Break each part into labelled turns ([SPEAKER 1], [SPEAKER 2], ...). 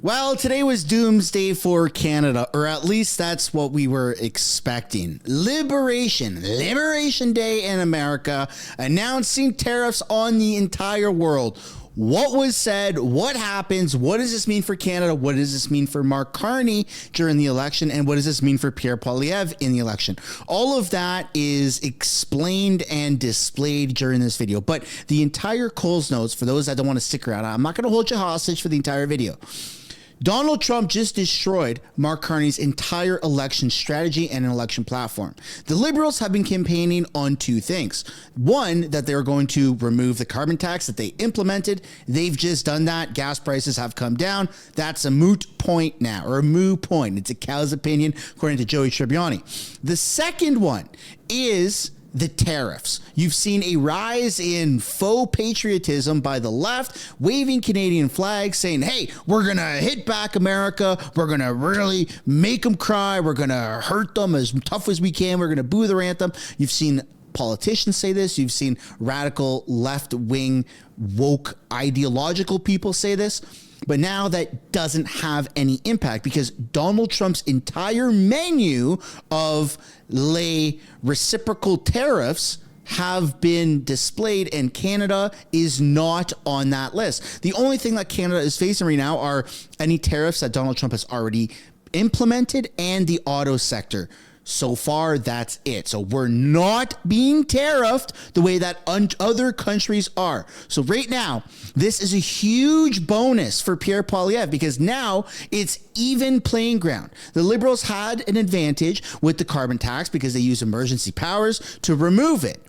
[SPEAKER 1] Well, today was doomsday for Canada, or at least that's what we were expecting. Liberation Day in America, announcing tariffs on the entire world. What was said? What happens? What does this mean for Canada? What does this mean for Mark Carney during the election? And what does this mean for Pierre Poilievre in the election? All of that is explained and displayed during this video. But the entire Coles Notes, for those that don't want to stick around, I'm not going to hold you hostage for the entire video. Donald Trump just destroyed Mark Carney's entire election strategy and an election platform. The Liberals have been campaigning on two things. One, that they're going to remove the carbon tax that they implemented. They've just done that. Gas prices have come down. That's a moot point now, or a moo point. It's a cow's opinion, according to Joey Tribbiani. The second one is the tariffs. You've seen a rise in faux patriotism by the left, waving Canadian flags, saying, hey, we're going to hit back America. We're going to really make them cry. We're going to hurt them as tough as we can. We're going to boo their anthem. You've seen politicians say this. You've seen radical left-wing, woke, ideological people say this. But now that doesn't have any impact because Donald Trump's entire menu of reciprocal tariffs have been displayed, and Canada is not on that list. The only thing that Canada is facing right now are any tariffs that Donald Trump has already implemented and the auto sector. So far, that's it. So we're not being tariffed the way that other countries are. So right now, this is a huge bonus for Pierre Poilievre because now it's even playing ground. The Liberals had an advantage with the carbon tax because they used emergency powers to remove it.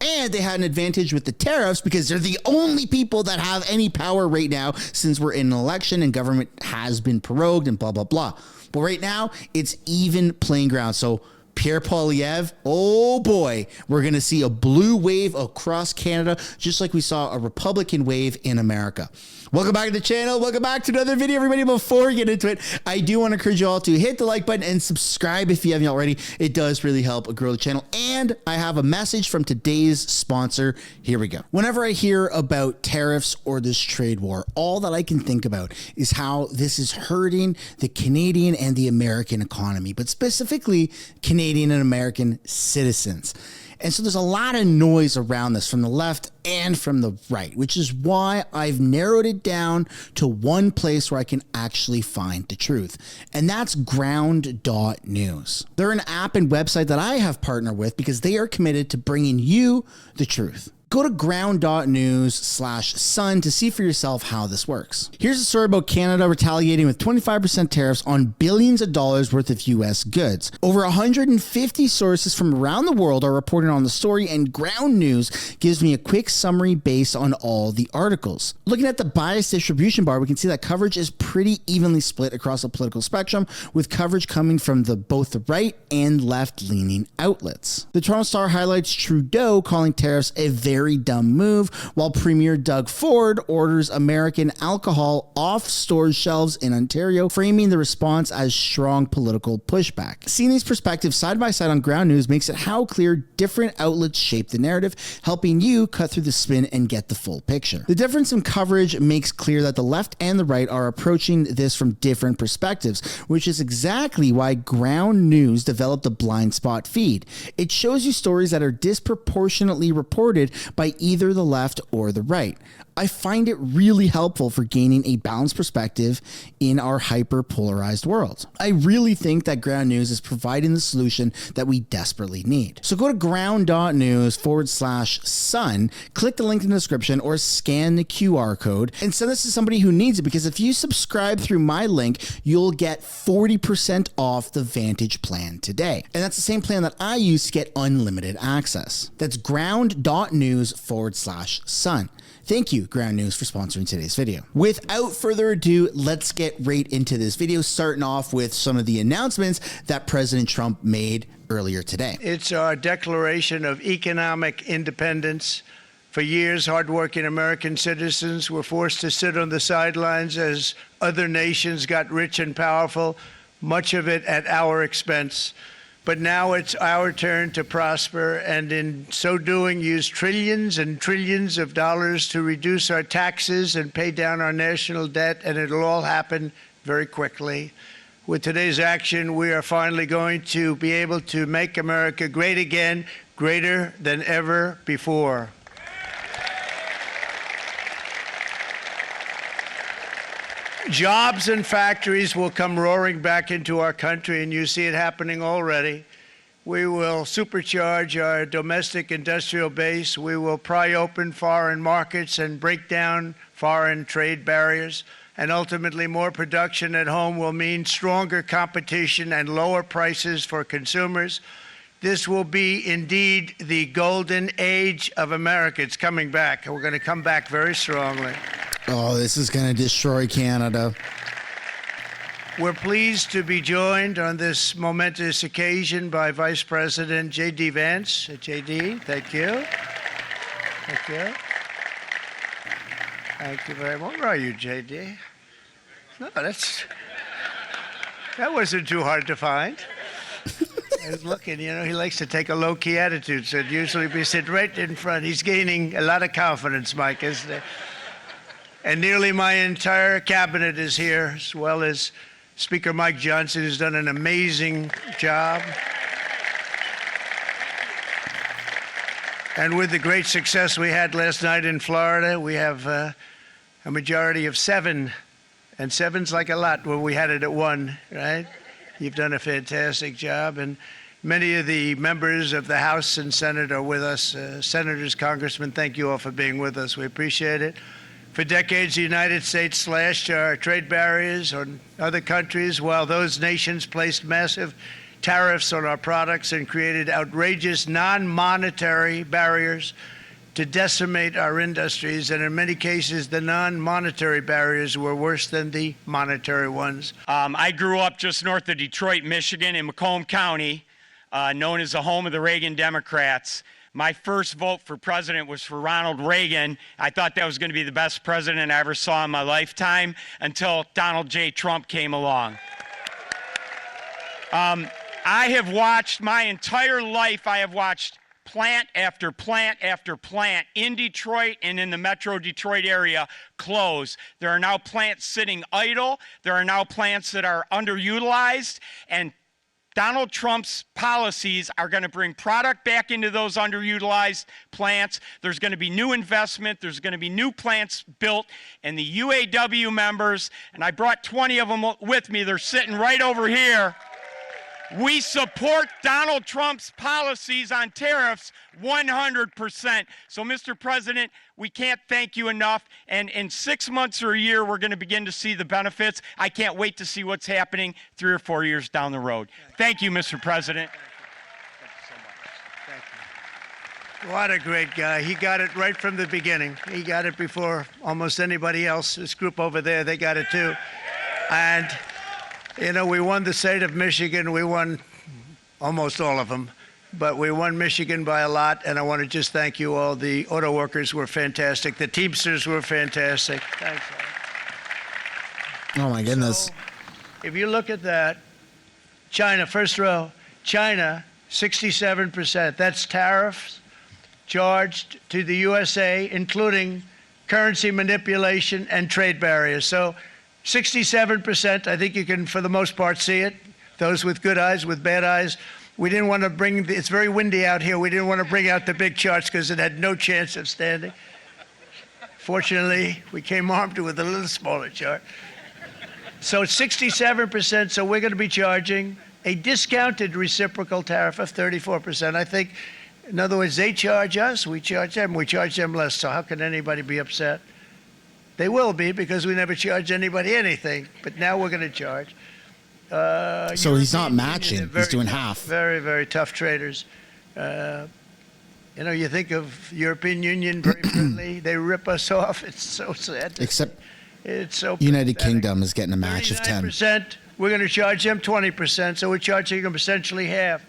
[SPEAKER 1] And they had an advantage with the tariffs because they're the only people that have any power right now since we're in an election and government has been prorogued and blah, blah, blah. But right now, it's even playing ground. So Pierre Poilievre, oh boy, we're going to see a blue wave across Canada, just like we saw a Republican wave in America. Welcome back to the channel. Welcome back to another video, everybody. Before we get into it, I do want to encourage you all to hit the like button and subscribe if you haven't already. It does really help grow the channel. And I have a message from today's sponsor. Here we go. Whenever I hear about tariffs or this trade war, all that I can think about is how this is hurting the Canadian and the American economy, but specifically Canadian and American citizens. And so there's a lot of noise around this from the left and from the right, which is why I've narrowed it down to one place where I can actually find the truth. And that's ground.news. They're an app and website that I have partnered with because they are committed to bringing you the truth. Go to ground.news/sun to see for yourself how this works. Here's a story about Canada retaliating with 25% tariffs on billions of dollars worth of U.S. goods. Over 150 sources from around the world are reporting on the story, and Ground News gives me a quick summary based on all the articles. Looking at the bias distribution bar, we can see that coverage is pretty evenly split across the political spectrum, with coverage coming from both the right and left-leaning outlets. The Toronto Star highlights Trudeau calling tariffs a very dumb move, while Premier Doug Ford orders American alcohol off store shelves in Ontario, framing the response as strong political pushback. Seeing these perspectives side by side on Ground News makes it how clear different outlets shape the narrative, helping you cut through the spin and get the full picture. The difference in coverage makes clear that the left and the right are approaching this from different perspectives, which is exactly why Ground News developed the blind spot feed. It shows you stories that are disproportionately reported by either the left or the right. I find it really helpful for gaining a balanced perspective in our hyper-polarized world. I really think that Ground News is providing the solution that we desperately need. So go to ground.news/sun, click the link in the description, or scan the QR code and send this to somebody who needs it, because if you subscribe through my link, you'll get 40% off the Vantage plan today. And that's the same plan that I use to get unlimited access. That's ground.news/sun. Thank you, Ground News, for sponsoring today's video. Without further ado, let's get right into this video, starting off with some of the announcements that President Trump made earlier today.
[SPEAKER 2] It's our declaration of economic independence. For years, hardworking American citizens were forced to sit on the sidelines as other nations got rich and powerful, much of it at our expense. But now it's our turn to prosper, and in so doing, use trillions and trillions of dollars to reduce our taxes and pay down our national debt, and it'll all happen very quickly. With today's action, we are finally going to be able to make America great again, greater than ever before. Jobs and factories will come roaring back into our country, and you see it happening already. We will supercharge our domestic industrial base. We will pry open foreign markets and break down foreign trade barriers. And ultimately, more production at home will mean stronger competition and lower prices for consumers. This will be indeed the golden age of America. It's coming back, and we're going to come back very strongly.
[SPEAKER 1] Oh, this is going to destroy Canada.
[SPEAKER 2] We're pleased to be joined on this momentous occasion by Vice President J.D. Vance. J.D., thank you. Thank you. Thank you very much. Where are you, J.D.? No, that wasn't too hard to find. I was looking, you know, he likes to take a low-key attitude, so usually we sit right in front. He's gaining a lot of confidence, Mike, isn't he? And nearly my entire cabinet is here, as well as Speaker Mike Johnson, who's done an amazing job. And with the great success we had last night in Florida, we have a majority of 7. And 7's like a lot when we had it at 1, right? You've done a fantastic job. And many of the members of the House and Senate are with us. Senators, congressmen, thank you all for being with us. We appreciate it. For decades, the United States slashed our trade barriers on other countries, while those nations placed massive tariffs on our products and created outrageous non-monetary barriers to decimate our industries. And in many cases, the non-monetary barriers were worse than the monetary ones.
[SPEAKER 3] I grew up just north of Detroit, Michigan, in Macomb County, known as the home of the Reagan Democrats. My first vote for president was for Ronald Reagan. I thought that was going to be the best president I ever saw in my lifetime until Donald J. Trump came along. I have watched my entire life, I have watched plant after plant after plant in Detroit and in the metro Detroit area close. There are now plants sitting idle. There are now plants that are underutilized, and Donald Trump's policies are going to bring product back into those underutilized plants. There's going to be new investment. There's going to be new plants built. And the UAW members, and I brought 20 of them with me, they're sitting right over here. We support Donald Trump's policies on tariffs 100%. So, Mr. President, we can't thank you enough. And in 6 months or a year, we're going to begin to see the benefits. I can't wait to see what's happening 3 or 4 years down the road. Thank you, Mr. President.
[SPEAKER 2] Thank you so much. Thank you. What a great guy. He got it right from the beginning. He got it before almost anybody else. This group over there, they got it too. And you know, we won the state of Michigan. We won almost all of them, but we won Michigan by a lot, and I want to just thank you all. The auto workers were fantastic. The Teamsters were fantastic. Thanks.
[SPEAKER 1] Oh, my goodness.
[SPEAKER 2] So, if you look at that, China, first row, China, 67%. That's tariffs charged to the USA, including currency manipulation and trade barriers. So 67%, I think you can, for the most part, see it. Those with good eyes, with bad eyes. We didn't want to bring, it's very windy out here. We didn't want to bring out the big charts because it had no chance of standing. Fortunately, we came armed with a little smaller chart. So it's 67%, so we're going to be charging a discounted reciprocal tariff of 34%. I think, in other words, they charge us, we charge them less. So how can anybody be upset? They will be, because we never charge anybody anything, but now we're going to charge.
[SPEAKER 1] So he's not matching. He's doing half.
[SPEAKER 2] Very, very tough traders. You know, you think of European Union, very friendly. They rip us off. It's so sad.
[SPEAKER 1] Except
[SPEAKER 2] it's so
[SPEAKER 1] United
[SPEAKER 2] pathetic.
[SPEAKER 1] Kingdom is getting a match of 10.
[SPEAKER 2] 39%. We're going to charge them 20%, so we're charging them essentially half.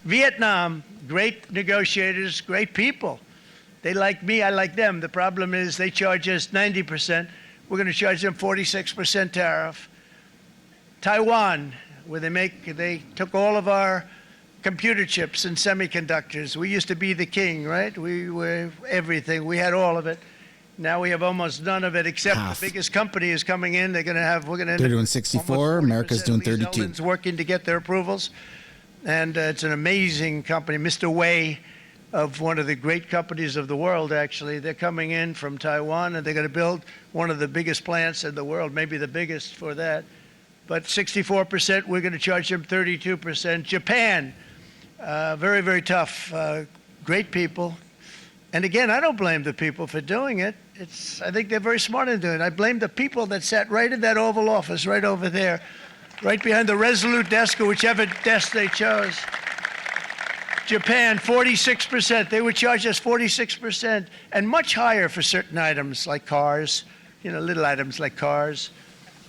[SPEAKER 2] Vietnam, great negotiators, great people. They like me, I like them. The problem is they charge us 90%. We're going to charge them 46% tariff. Taiwan, where they took all of our computer chips and semiconductors. We used to be the king, right? We were everything. We had all of it. Now we have almost none of it, except
[SPEAKER 1] Half.
[SPEAKER 2] the biggest company is coming in. We're going to
[SPEAKER 1] They're doing 64. America's doing 32.
[SPEAKER 2] Working to get their approvals, and it's an amazing company. Mr. Wei, of one of the great companies of the world, actually, they're coming in from Taiwan, and they're going to build one of the biggest plants in the world, maybe the biggest for that. But 64%, we're going to charge them 32%. Japan, very, very tough. Great people. And again, I don't blame the people for doing it. I think they're very smart in doing it. I blame the people that sat right in that Oval Office, right over there, right behind the Resolute desk or whichever desk they chose. Japan, 46%. They would charge us 46%, and much higher for certain items like cars, little items like cars.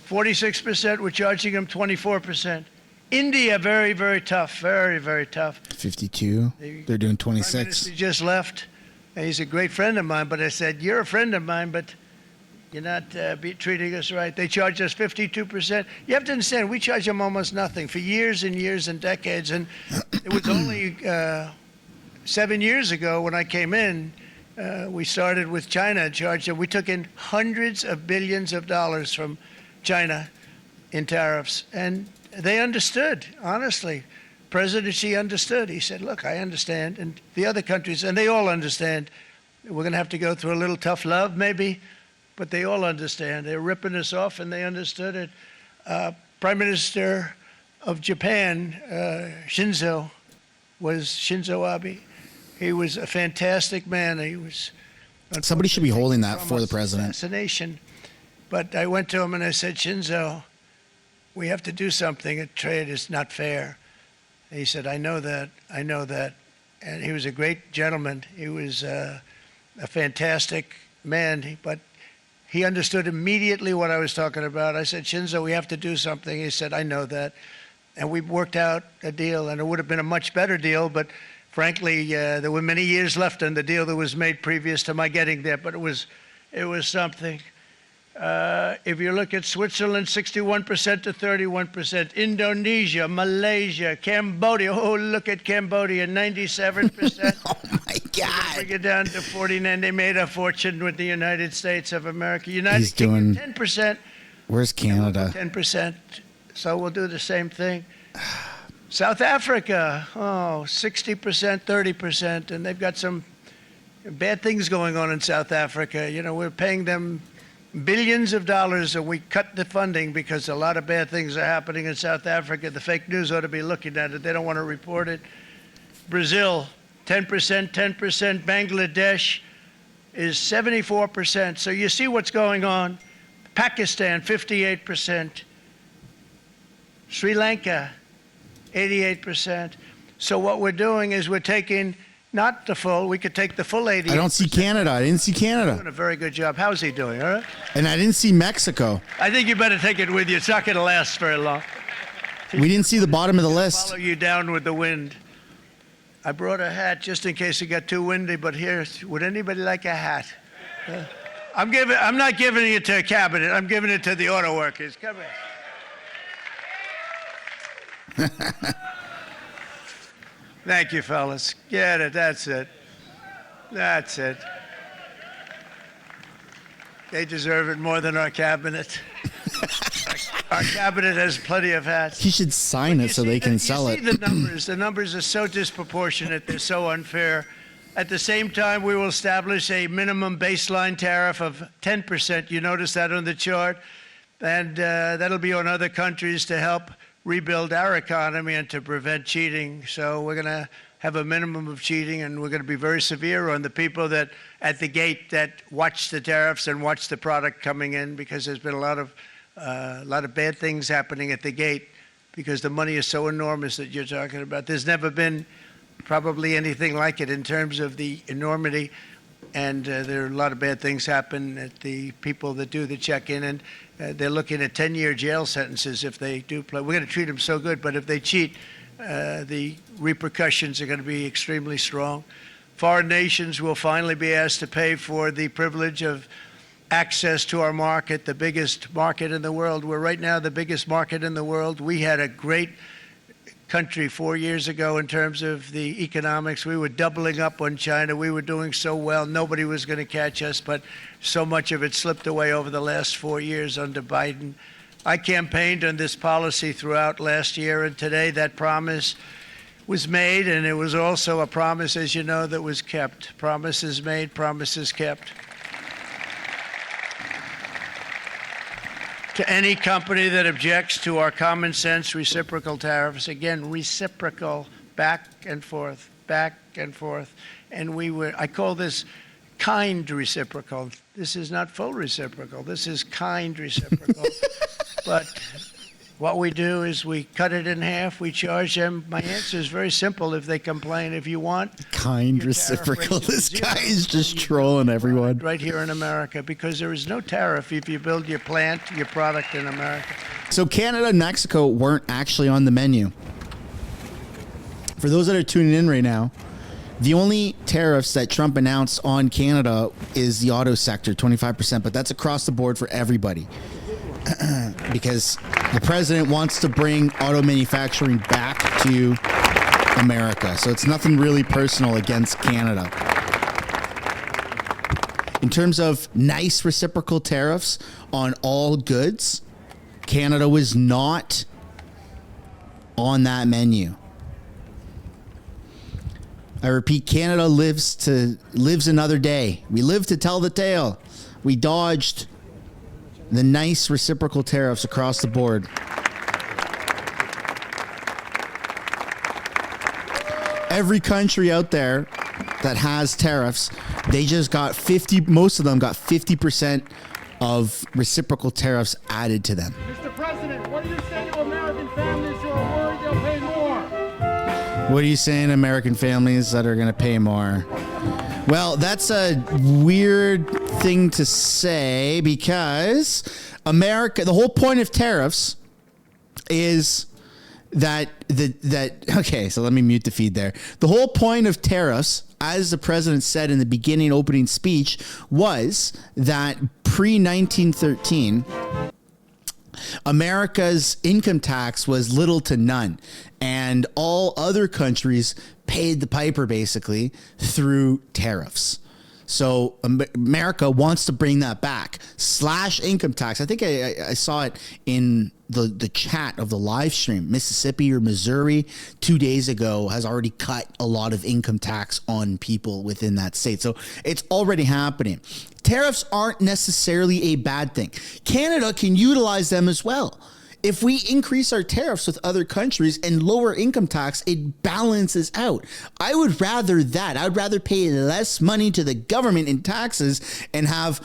[SPEAKER 2] 46%, we're charging them 24%. India, very, very tough, very, very tough.
[SPEAKER 1] 52. They're doing 26.
[SPEAKER 2] Prime Minister just left, and he's a great friend of mine, but I said, you're a friend of mine, but you're not treating us right. They charge us 52%. You have to understand, we charge them almost nothing for years and years and decades. And it was only 7 years ago when I came in, we started with China charged them. We took in hundreds of billions of dollars from China in tariffs. And they understood, honestly. President Xi understood. He said, look, I understand. And the other countries, and they all understand. We're going to have to go through a little tough love, maybe. But they all understand. They're ripping us off, and they understood it. Prime Minister of Japan, Shinzo Abe. He was a fantastic man. He was.
[SPEAKER 1] Somebody should be holding that for the president.
[SPEAKER 2] Assassination. But I went to him and I said, Shinzo, we have to do something. A trade is not fair. And he said, I know that. I know that. And he was a great gentleman. He was a fantastic man. But he understood immediately what I was talking about. I said, Shinzo, we have to do something. He said, I know that. And we worked out a deal, and it would have been a much better deal, but frankly, there were many years left in the deal that was made previous to my getting there, but it was something. If you look at Switzerland, 61% to 31%. Indonesia, Malaysia, Cambodia. Oh, look at Cambodia, 97%.
[SPEAKER 1] Oh, my God.
[SPEAKER 2] Bring it down to 49. They made a fortune with the United States of America.
[SPEAKER 1] He's doing
[SPEAKER 2] 10%.
[SPEAKER 1] Where's Canada?
[SPEAKER 2] 10%. So we'll do the same thing. South Africa, 60%, 30%. And they've got some bad things going on in South Africa. We're paying them billions of dollars, and we cut the funding because a lot of bad things are happening in South Africa. The fake news ought to be looking at it. They don't want to report it. Brazil, 10%, 10%. Bangladesh is 74%. So you see what's going on. Pakistan, 58%. Sri Lanka, 88%. So what we're doing is we're taking not the full, we could take the full 80%.
[SPEAKER 1] I don't see Canada. I didn't see Canada.
[SPEAKER 2] Doing a very good job. How's he doing, all right?
[SPEAKER 1] And I didn't see Mexico.
[SPEAKER 2] I think you better take it with you. It's not going to last very long.
[SPEAKER 1] We didn't see the bottom of the list.
[SPEAKER 2] Follow you down with the wind. I brought a hat just in case it got too windy, but here, would anybody like a hat? I'm not giving it to a cabinet. I'm giving it to the auto workers. Come here. Thank you, fellas. Get it. That's it. That's it. They deserve it more than our cabinet. Our cabinet has plenty of hats.
[SPEAKER 1] He should sign it so they can sell it.
[SPEAKER 2] You see the numbers. The numbers are so disproportionate. They're so unfair. At the same time, we will establish a minimum baseline tariff of 10%. You notice that on the chart? And that'll be on other countries to help rebuild our economy and to prevent cheating. So we're going to have a minimum of cheating, and we're going to be very severe on the people that at the gate that watch the tariffs and watch the product coming in, because there's been a lot of bad things happening at the gate because the money is so enormous that you're talking about. There's never been probably anything like it in terms of the enormity, and there are a lot of bad things happen at the people that do the check-in, and they're looking at 10-year jail sentences if they do play. We're going to treat them so good, but if they cheat, the repercussions are going to be extremely strong. Foreign nations will finally be asked to pay for the privilege of access to our market, the biggest market in the world. We're right now the biggest market in the world. We had a great country 4 years ago in terms of the economics. We were doubling up on China. We were doing so well. Nobody was going to catch us, but so much of it slipped away over the last 4 years under Biden. I campaigned on this policy throughout last year, and today that promise was made, and it was also a promise, as you know, that was kept. Promises made, promises kept. To any company that objects to our common sense reciprocal tariffs, again, reciprocal, back and forth, back and forth. And I call this kind reciprocal. This is not full reciprocal. This is kind reciprocal. But what we do is we cut it in half. We charge them. My answer is very simple. If they complain, if you want
[SPEAKER 1] kind reciprocal, this guy is just trolling everyone
[SPEAKER 2] right here in America, because there is no tariff if you build your plant, your product in America.
[SPEAKER 1] So Canada and Mexico weren't actually on the menu. For those that are tuning in right now, the only tariffs that Trump announced on Canada is the auto sector, 25%, but that's across the board for everybody. Because the president wants to bring auto manufacturing back to America. So it's nothing really personal against Canada. In terms of nice reciprocal tariffs on all goods, Canada was not on that menu. I repeat, Canada lives another day. We live to tell the tale. We dodged the nice reciprocal tariffs across the board. Every country out there that has tariffs, they just got most of them got 50% of reciprocal tariffs added to them.
[SPEAKER 4] Mr. President, what do you say to American families who are worried they'll pay more?
[SPEAKER 1] What are you saying to American families that are going to pay more? Well, that's a weird thing to say, because the whole point of tariffs is okay, so let me mute the feed there. The whole point of tariffs, as the president said in the beginning opening speech, was that pre-1913, America's income tax was little to none, and all other countries paid the piper basically through tariffs. So America wants to bring that back. Slash income tax. I think I saw it in the chat of the live stream. Mississippi or Missouri 2 days ago has already cut a lot of income tax on people within that state. So it's already happening. Tariffs aren't necessarily a bad thing. Canada can utilize them as well. If we increase our tariffs with other countries and lower income tax, it balances out. I would rather that. I would rather pay less money to the government in taxes and have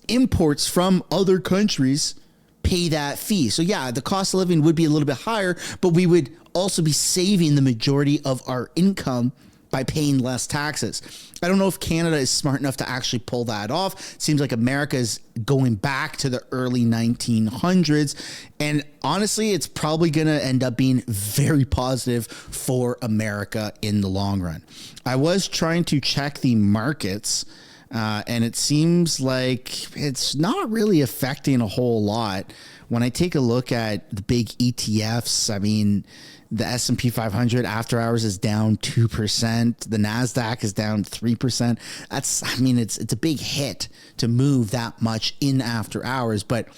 [SPEAKER 1] imports from other countries pay that fee. So yeah, the cost of living would be a little bit higher, but we would also be saving the majority of our income by paying less taxes. I don't know if Canada is smart enough to actually pull that off. It seems like America is going back to the early 1900s. And honestly, it's probably going to end up being very positive for America in the long run. I was trying to check the markets, and it seems like it's not really affecting a whole lot. When I take a look at the big ETFs, I mean, the S&P 500 after hours is down 2%. The NASDAQ is down 3%. It's a big hit to move that much in after hours, but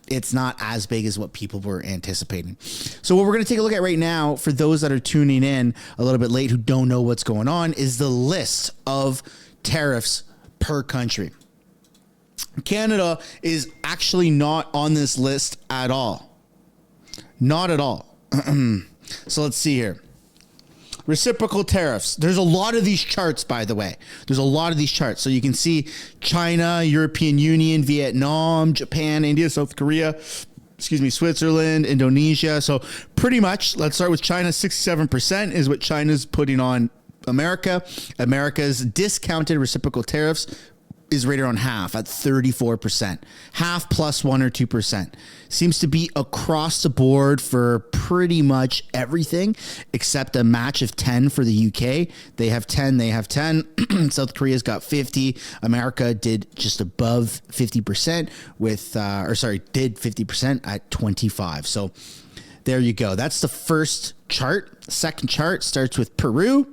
[SPEAKER 1] it's not as big as what people were anticipating. So what we're going to take a look at right now, for those that are tuning in a little bit late who don't know what's going on, is the list of tariffs per country. Canada is actually not on this list at all. Not at all. So let's see here. Reciprocal tariffs. There's a lot of these charts, by the way. There's a lot of these charts. So you can see China, European Union, Vietnam, Japan, India, South Korea, Switzerland, Indonesia. So pretty much, let's start with China. 67% is what China's putting on America. America's discounted reciprocal tariffs is right around half at 34%. Half plus 1 or 2%. Seems to be across the board for pretty much everything except a match of 10 for the UK. They have 10, they have 10. South Korea's got 50. America did just above 50% did 50% at 25. So There you go. That's the first chart. Second chart starts with Peru.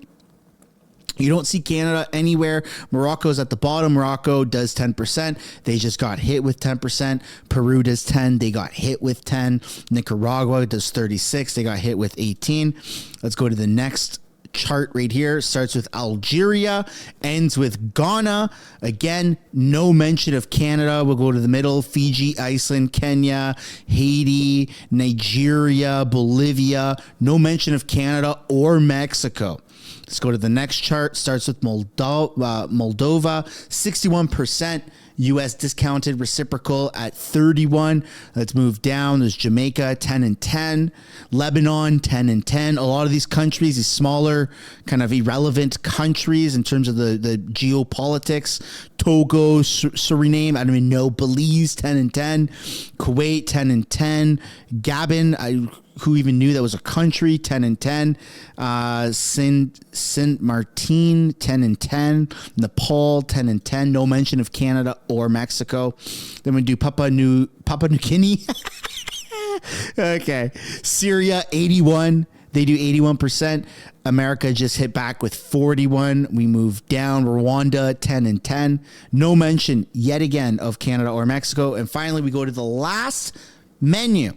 [SPEAKER 1] You don't see Canada anywhere. Morocco's at the bottom. Morocco does 10%. They just got hit with 10%. Peru does 10. They got hit with 10. Nicaragua does 36. They got hit with 18. Let's go to the next chart right here. Starts with Algeria, ends with Ghana. Again, no mention of Canada. We'll go to the middle. Fiji, Iceland, Kenya, Haiti, Nigeria, Bolivia. No mention of Canada or Mexico. Let's go to the next chart. Starts with Moldova, 61%. U.S. discounted reciprocal at 31. Let's move down. There's Jamaica, 10 and 10. Lebanon, 10 and 10. A lot of these countries, these smaller, kind of irrelevant countries in terms of the geopolitics. Togo, Suriname, I don't even know. Belize, 10 and 10. Kuwait, 10 and 10. Gabon, who even knew that was a country, 10 and 10. Saint Martin, 10 and 10. Nepal, 10 and 10. No mention of Canada or Mexico. Then we do Papua New Guinea. Okay. Syria, 81. They do 81%. America just hit back with 41. We move down. Rwanda, 10 and 10. No mention yet again of Canada or Mexico. And finally, we go to the last menu.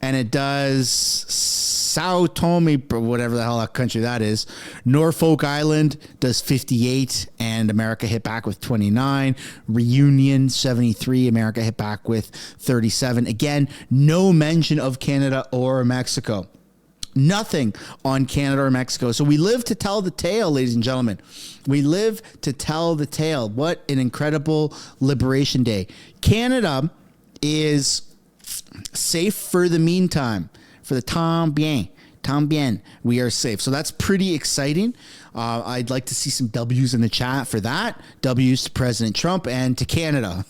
[SPEAKER 1] And it does Sao Tome, whatever the hell that country that is. Norfolk Island does 58, and America hit back with 29. Reunion, 73. America hit back with 37. Again, no mention of Canada or Mexico. Nothing on Canada or Mexico. So we live to tell the tale, ladies and gentlemen. We live to tell the tale. What an incredible Liberation Day. Canada is safe for the meantime, for the temps bien, we are safe. So that's pretty exciting. I'd like to see some W's in the chat for that. W's to President Trump and to Canada.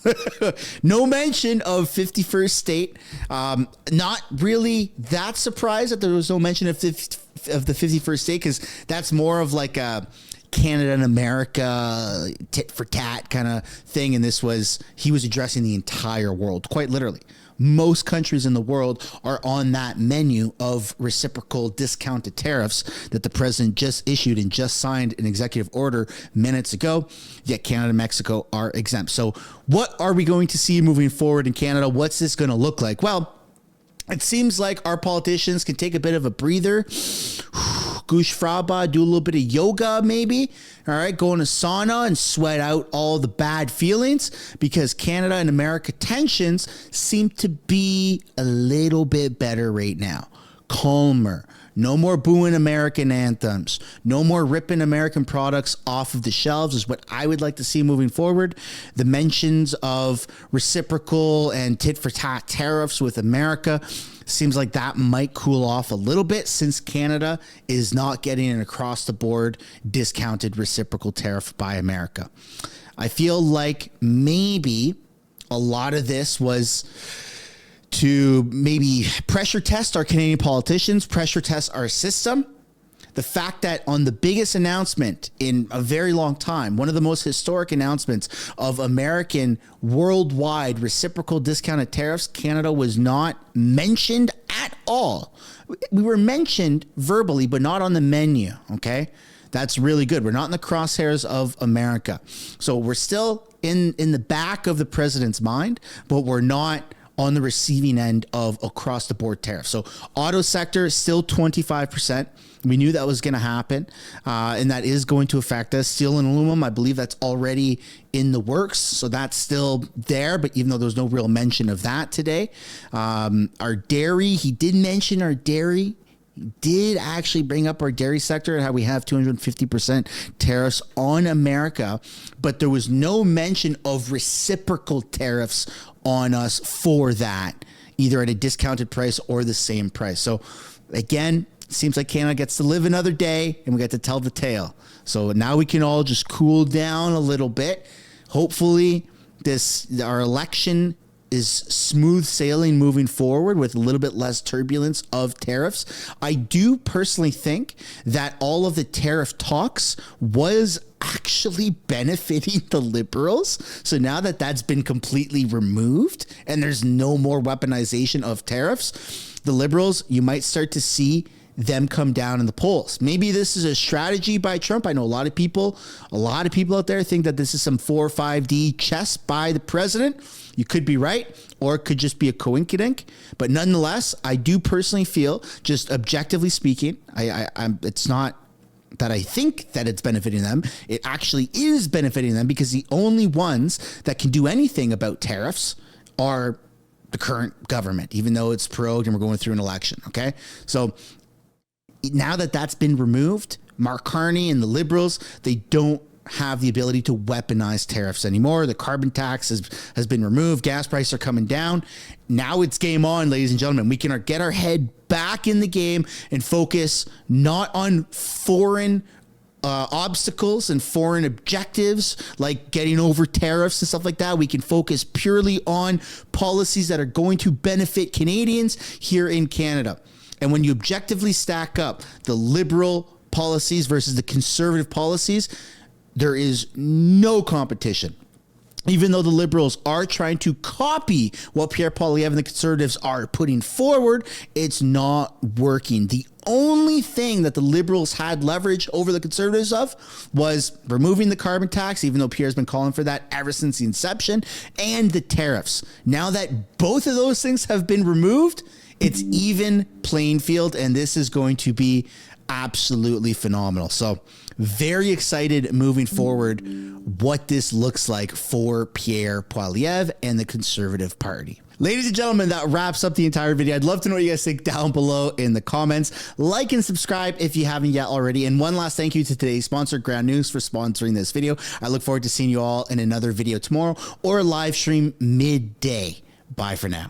[SPEAKER 1] No mention of 51st state. Not really that surprised that there was no mention of the 51st state, because that's more of like a Canada and America tit for tat kind of thing. And he was addressing the entire world, quite literally. Most countries in the world are on that menu of reciprocal discounted tariffs that the president just issued and just signed an executive order minutes ago. Yet Canada and Mexico are exempt. So what are we going to see moving forward in Canada? What's this going to look like? Well, it seems like our politicians can take a bit of a breather. Gush fraba, do a little bit of yoga maybe. All right, go in a sauna and sweat out all the bad feelings, because Canada and America tensions seem to be a little bit better right now. Calmer. No more booing American anthems. No more ripping American products off of the shelves is what I would like to see moving forward. The mentions of reciprocal and tit-for-tat tariffs with America seems like that might cool off a little bit, since Canada is not getting an across-the-board discounted reciprocal tariff by America. I feel like maybe a lot of this was to maybe pressure test our Canadian politicians, pressure test our system. The fact that on the biggest announcement in a very long time, one of the most historic announcements of American worldwide reciprocal discounted tariffs, Canada was not mentioned at all. We were mentioned verbally, but not on the menu, okay? That's really good. We're not in the crosshairs of America. So we're still in the back of the president's mind, but we're not on the receiving end of across the board tariffs. So auto sector is still 25%. We knew that was going to happen, and that is going to affect us. Steel and aluminum, I believe that's already in the works, so that's still there, but even though there's no real mention of that today. Our dairy, he did mention our dairy. He did actually bring up our dairy sector and how we have 250% tariffs on America, but there was no mention of reciprocal tariffs on us for that, either at a discounted price or the same price. So again, seems like Canada gets to live another day and we get to tell the tale. So now we can all just cool down a little bit. Hopefully our election is smooth sailing moving forward with a little bit less turbulence of tariffs. I do personally think that all of the tariff talks was actually benefiting the Liberals. So now that that's been completely removed and there's no more weaponization of tariffs, the Liberals, you might start to see them come down in the polls. Maybe this is a strategy by Trump. I know a lot of people out there think that this is some 4 or 5D chess by the president. You could be right, or it could just be a coinkydink. But nonetheless, I do personally feel, just objectively speaking, it's not that I think that it's benefiting them. It actually is benefiting them, because the only ones that can do anything about tariffs are the current government, even though it's prorogued and we're going through an election. Okay. So now that that's been removed, Mark Carney and the Liberals, they don't have the ability to weaponize tariffs anymore. The carbon tax has been removed. Gas prices are coming down. Now it's game on, ladies and gentlemen. We can get our head back in the game and focus not on foreign obstacles and foreign objectives like getting over tariffs and stuff like that. We can focus purely on policies that are going to benefit Canadians here in Canada. And when you objectively stack up the Liberal policies versus the Conservative policies, there is no competition. Even though the Liberals are trying to copy what Pierre Poilievre and the Conservatives are putting forward, it's not working. The only thing that the Liberals had leverage over the Conservatives of was removing the carbon tax, even though Pierre's been calling for that ever since the inception, and the tariffs. Now that both of those things have been removed, it's even playing field, and this is going to be absolutely phenomenal. So very excited moving forward what this looks like for Pierre Poilievre and the Conservative Party. Ladies and gentlemen, that wraps up the entire video. I'd love to know what you guys think down below in the comments. Like and subscribe if you haven't yet already. And one last thank you to today's sponsor, Ground News, for sponsoring this video. I look forward to seeing you all in another video tomorrow or a live stream midday. Bye for now.